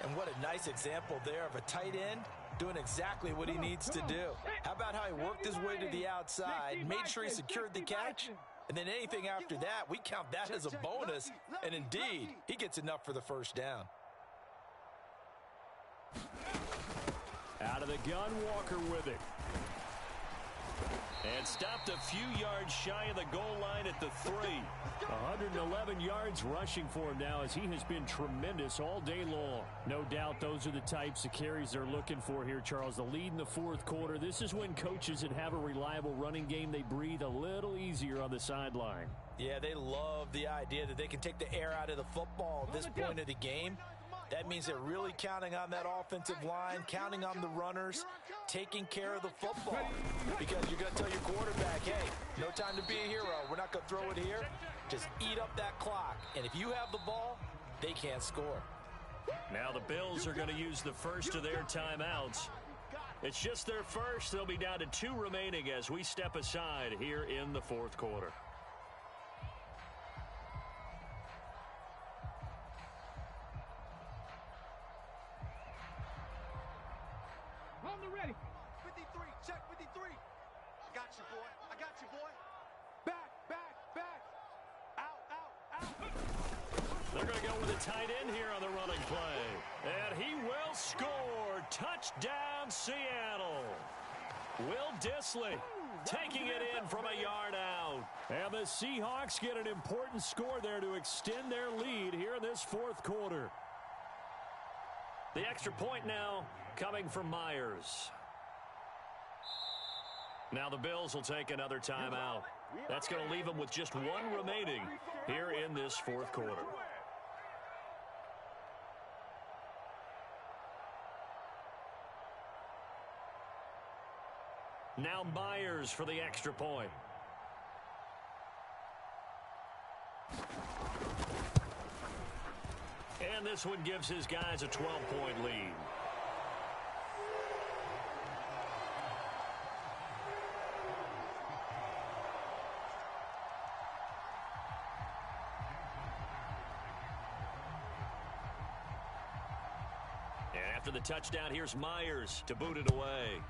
And what a nice example there of a tight end doing exactly what he needs to do. How about how he worked his way to the outside, made sure he secured the catch, and then anything after that, we count that as a bonus. And indeed, he gets enough for the first down. Out of the gun, Walker with it. And stopped a few yards shy of the goal line at the 3. 111 yards rushing for him now as he has been tremendous all day long. No doubt those are the types of carries they're looking for here, Charles. The lead in the fourth quarter. This is when coaches that have a reliable running game, they breathe a little easier on the sideline. Yeah, they love the idea that they can take the air out of the football at this point of the game. That means they're really counting on that offensive line, counting on the runners, taking care of the football. Because you're going to tell your quarterback, hey, no time to be a hero. We're not going to throw it here. Just eat up that clock. And if you have the ball, they can't score. Now the Bills are going to use the first of their timeouts. It's just their first. They'll be down to 2 remaining as we step aside here in the fourth quarter. On the ready. 53, check 53. I got you, boy. Back. Out. They're going to go with a tight end here on the running play. And he will score. Touchdown, Seattle. Will Dissly taking it in from a yard out. And the Seahawks get an important score there to extend their lead here in this fourth quarter. The extra point now coming from Myers. Now the Bills will take another timeout. That's going to leave them with just 1 remaining here in this fourth quarter. Now Myers for the extra point. And this one gives his guys a 12-point lead. After the touchdown, here's Myers to boot it away.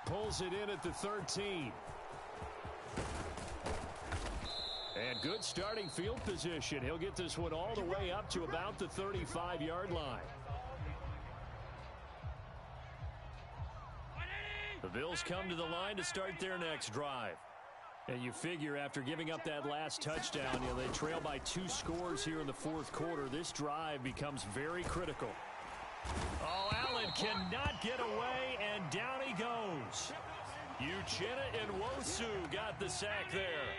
Pulls it in at the 13. And good starting field position. He'll get this one all the way up to about the 35-yard line. The Bills come to the line to start their next drive. And you figure after giving up that last touchdown, they trail by 2 scores here in the fourth quarter. This drive becomes very critical. Oh, Allen cannot get away, and down he goes. Uchenna Nwosu got the sack there.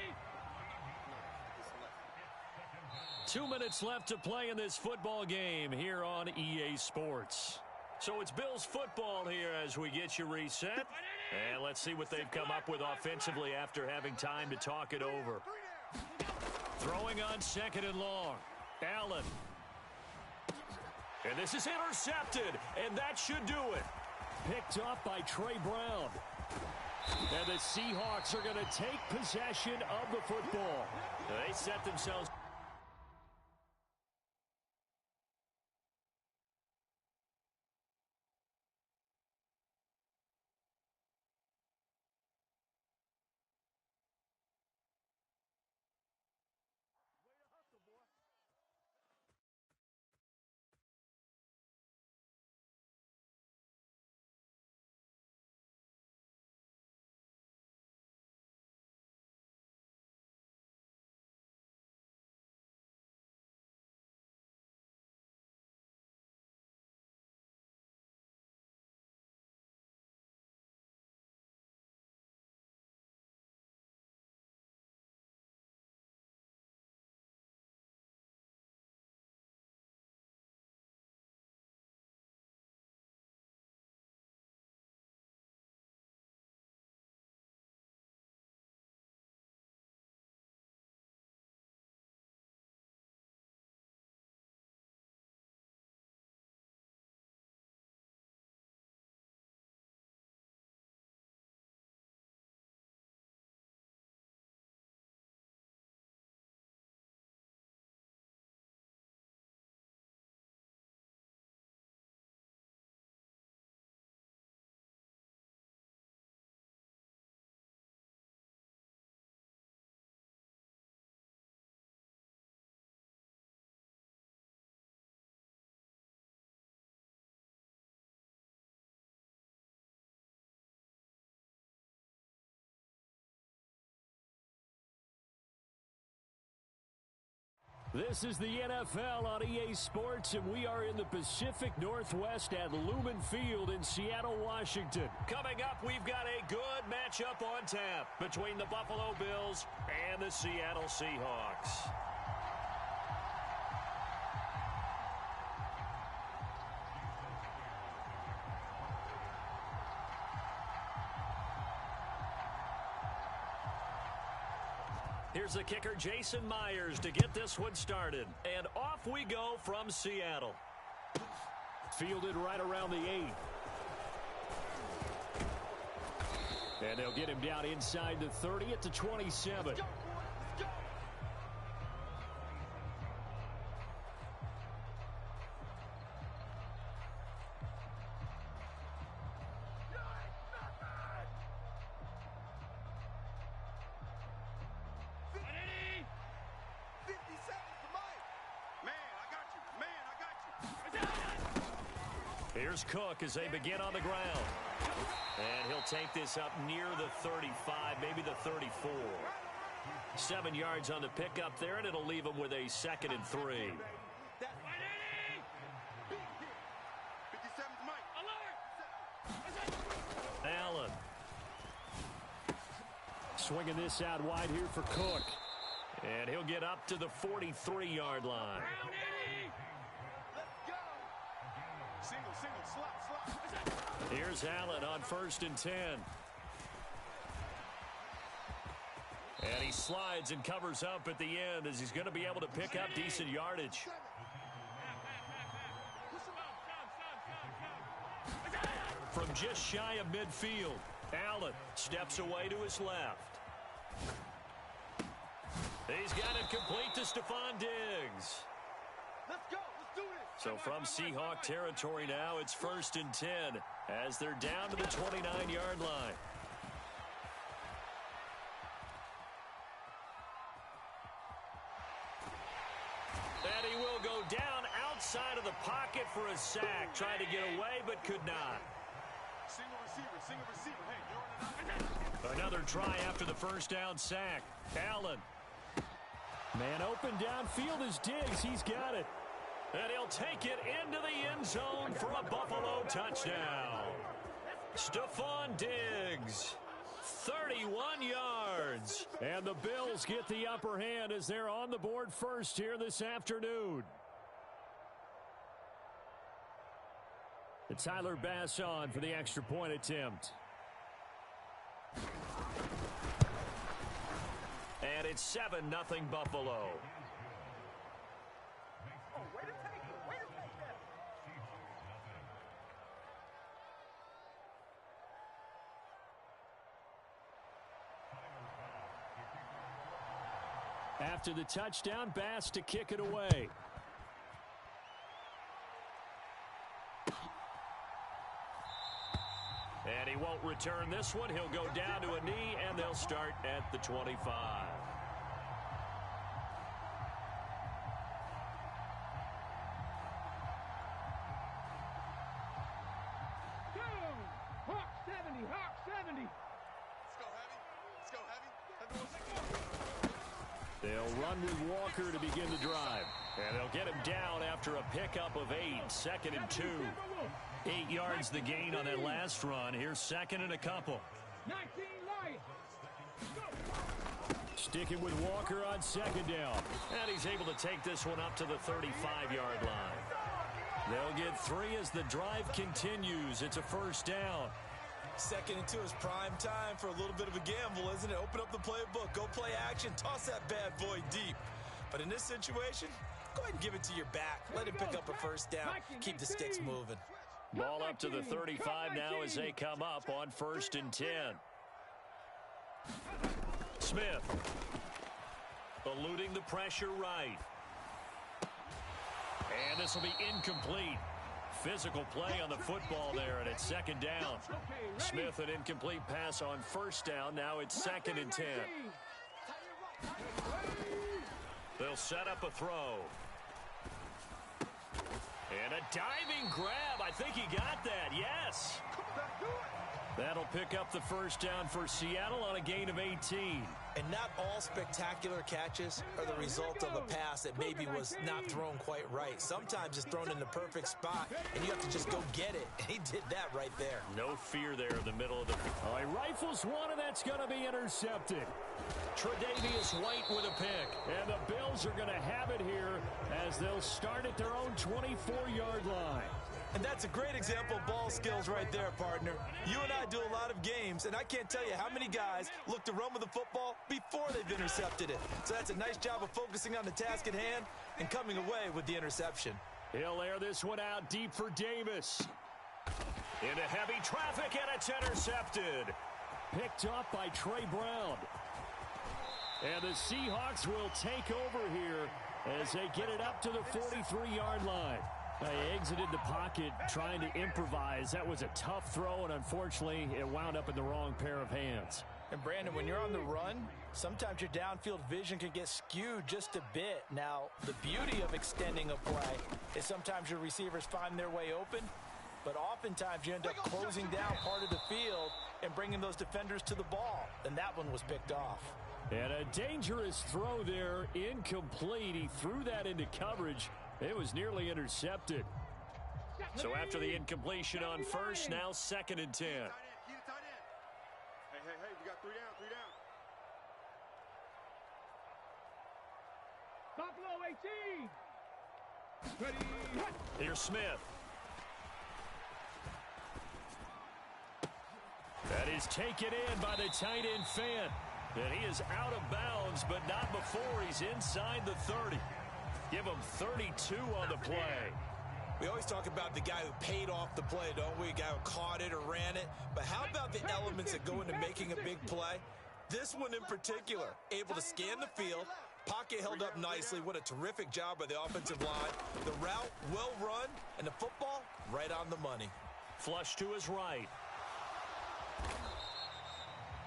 2 minutes left to play in this football game here on EA Sports. So it's Bills football here as we get you reset. And let's see what they've come up with offensively after having time to talk it over. Throwing on 2nd and long. Allen. And this is intercepted, and that should do it. Picked up by Trey Brown. And the Seahawks are going to take possession of the football. They set themselves. This is the NFL on EA Sports, and we are in the Pacific Northwest at Lumen Field in Seattle, Washington. Coming up, we've got a good matchup on tap between the Buffalo Bills and the Seattle Seahawks. Here's the kicker, Jason Myers, to get this one started. And off we go from Seattle. Fielded right around the 8. And they'll get him down inside the 30 at the 27. Here's Cook as they begin on the ground. And he'll take this up near the 35, maybe the 34. 7 yards on the pickup there, and it'll leave him with a 2nd and 3. Allen. Swinging this out wide here for Cook. And he'll get up to the 43-yard line. Here's Allen on 1st and 10. And he slides and covers up at the end as he's going to be able to pick up decent yardage. From just shy of midfield, Allen steps away to his left. He's got it complete to Stephon Diggs. Let's go. Let's do this. So from Seahawk territory now, it's 1st and 10 as they're down to the 29-yard line. And he will go down outside of the pocket for a sack. Trying to get away, but could not. Single receiver. Hey, Another try after the first down sack. Allen. Man open downfield is Diggs. He's got it. And he'll take it into the end zone for a Buffalo touchdown. Stephon Diggs. 31 yards. And the Bills get the upper hand as they're on the board first here this afternoon. And Tyler Bass on for the extra point attempt. And it's 7-0 Buffalo. After the touchdown, Bass to kick it away. And he won't return this one. He'll go down to a knee, and they'll start at the 25. Hawk 70, Hawk 70. Let's go heavy. They'll run with Walker to begin the drive. And they'll get him down after a pickup of 8. 2nd and 2. 8 yards the gain on that last run. Here's 2nd and a couple. 19 Lions. Sticking with Walker on 2nd down. And he's able to take this one up to the 35-yard line. They'll get 3 as the drive continues. It's a first down. 2nd and 2 is prime time for a little bit of a gamble, isn't it? Open up the playbook, go play action, toss that bad boy deep. But in this situation, go ahead and give it to your back. Let him pick up a first down. Keep the sticks moving. Ball up to the 35 now as they come up on 1st and 10. Smith. Eluding the pressure right. And this will be incomplete. Physical play on the football there, and it's 2nd down. Smith, an incomplete pass on 1st down. Now it's 2nd and 10. They'll set up a throw. And a diving grab. I think he got that. Yes. That'll pick up the first down for Seattle on a gain of 18. And not all spectacular catches are the result of a pass that maybe was not thrown quite right. Sometimes it's thrown in the perfect spot, and you have to just go get it. And he did that right there. No fear there in the middle of the... Oh, he rifles one, and that's going to be intercepted. Tre'Davious White with a pick. And the Bills are going to have it here as they'll start at their own 24-yard line. And that's a great example of ball skills right there, partner. You and I do a lot of games, and I can't tell you how many guys look to run with the football before they've intercepted it. So that's a nice job of focusing on the task at hand and coming away with the interception. He'll air this one out deep for Davis. Into heavy traffic, and it's intercepted. Picked up by Trey Brown. And the Seahawks will take over here as they get it up to the 43-yard line. They exited the pocket trying to improvise. That was a tough throw, and unfortunately, it wound up in the wrong pair of hands. And, Brandon, when you're on the run, sometimes your downfield vision can get skewed just a bit. Now, the beauty of extending a play is sometimes your receivers find their way open, but oftentimes you end up closing down part of the field and bringing those defenders to the ball. And that one was picked off. And a dangerous throw there, incomplete. He threw that into coverage. It was nearly intercepted. So after the incompletion on first, now 2nd and 10. Keep it tight end. Hey, we got 3 down. Buffalo 18. Ready. Here's Smith. That is taken in by the tight end Fant. And he is out of bounds, but not before he's inside the 30. Give him 32 on the play. We always talk about the guy who paid off the play, don't we? A guy who caught it or ran it. But how about the elements that go into making a big play? This one in particular, able to scan the field, Pocket held up nicely. What a terrific job by the offensive line. The route, well run, and the football, right on the money. Flush to his right.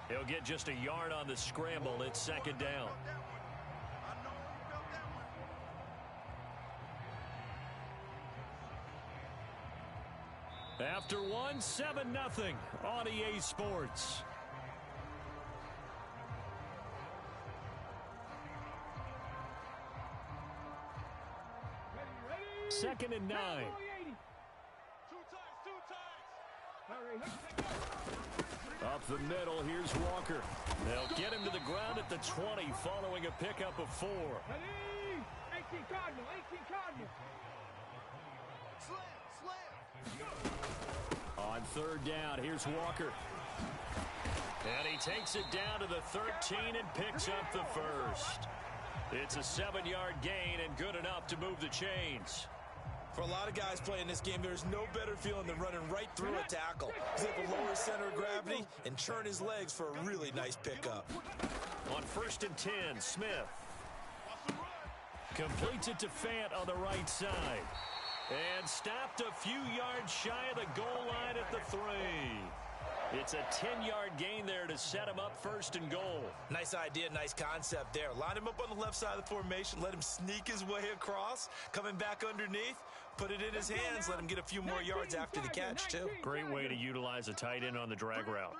He'll get just a yard on the scramble. It's second down. After one, 7-0 on EA Sports. Second and 9. Up the middle, here's Walker. They'll get him to the ground at the 20 following a pickup of 4. 18 Cardinal, 18 Cardinal. On third down, here's Walker. And he takes it down to the 13 and picks up the first. It's a 7-yard gain and good enough to move the chains. For a lot of guys playing this game, there's no better feeling than running right through a tackle. He's able to lower his center of gravity and churn his legs for a really nice pickup. On first and 10, Smith completes it to Fant on the right side. And stopped a few yards shy of the goal line at the 3. It's a 10-yard gain there to set him up first and goal. Nice idea, nice concept there. Line him up on the left side of the formation, let him sneak his way across, coming back underneath, put it in his hands, let him get a few more yards after the catch, too. Great way to utilize a tight end on the drag route.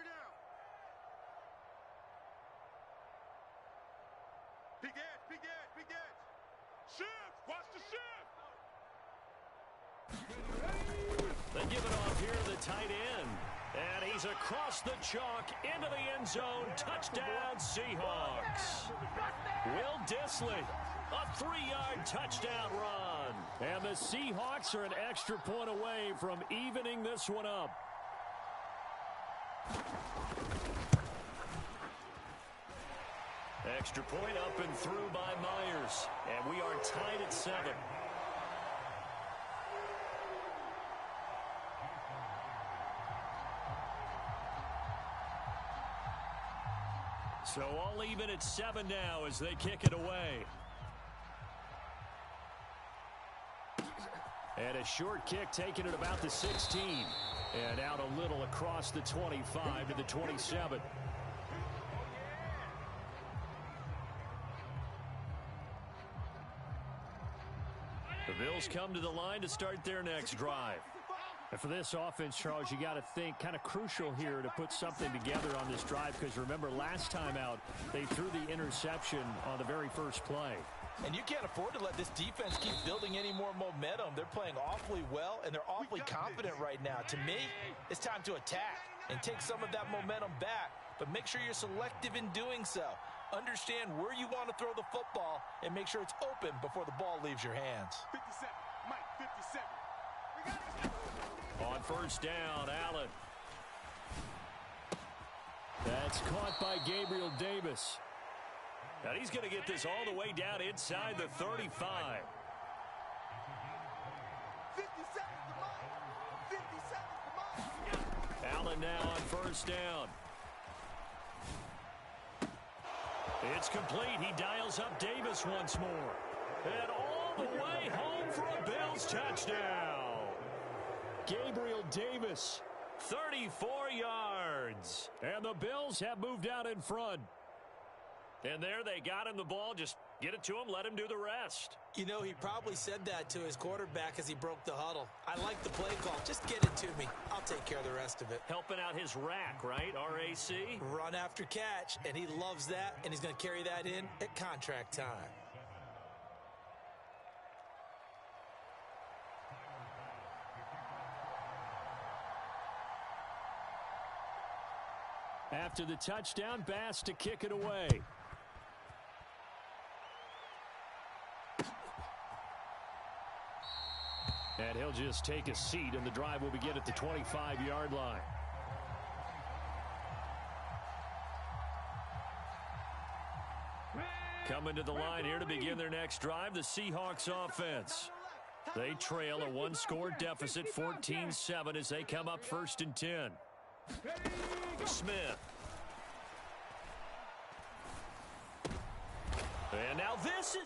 Big edge, big edge, big edge. Shift, watch the shift. They give it off here to the tight end. And he's across the chalk into the end zone. Touchdown, Seahawks. Will Dissly, a 3-yard touchdown run. And the Seahawks are an extra point away from evening this one up. Extra point up and through by Myers. And we are tied at 7. So all even at 7 now as they kick it away. And a short kick taken at about the 16. And out a little across the 25 to the 27. The Bills come to the line to start their next drive. And for this offense, Charles, you got to think kind of crucial here to put something together on this drive, because remember last time out they threw the interception on the very first play. And you can't afford to let this defense keep building any more momentum. They're playing awfully well, and they're awfully confident right now. To me, it's time to attack and take some of that momentum back, but make sure you're selective in doing so. Understand where you want to throw the football and make sure it's open before the ball leaves your hands. 57, Mike, 57. We got it. On first down, Allen. That's caught by Gabriel Davis. And he's going to get this all the way down inside the 35. 57 to Mike. 57 to Mike. Allen now on first down. It's complete. He dials up Davis once more. And all the way home for a Bills touchdown. Gabriel Davis, 34 yards. And the Bills have moved out in front. And there they got him the ball. Just get it to him, let him do the rest. You know, he probably said that to his quarterback as he broke the huddle. I like the play call. Just get it to me. I'll take care of the rest of it. Helping out his rack, right? RAC? Run after catch, and he loves that, and he's going to carry that in at contract time. After the touchdown, Bass to kick it away. And he'll just take a seat, and the drive will begin at the 25-yard line. Coming to the line here to begin their next drive, the Seahawks offense. They trail a one-score deficit, 14-7, as they come up first and 10. Smith. And now this is...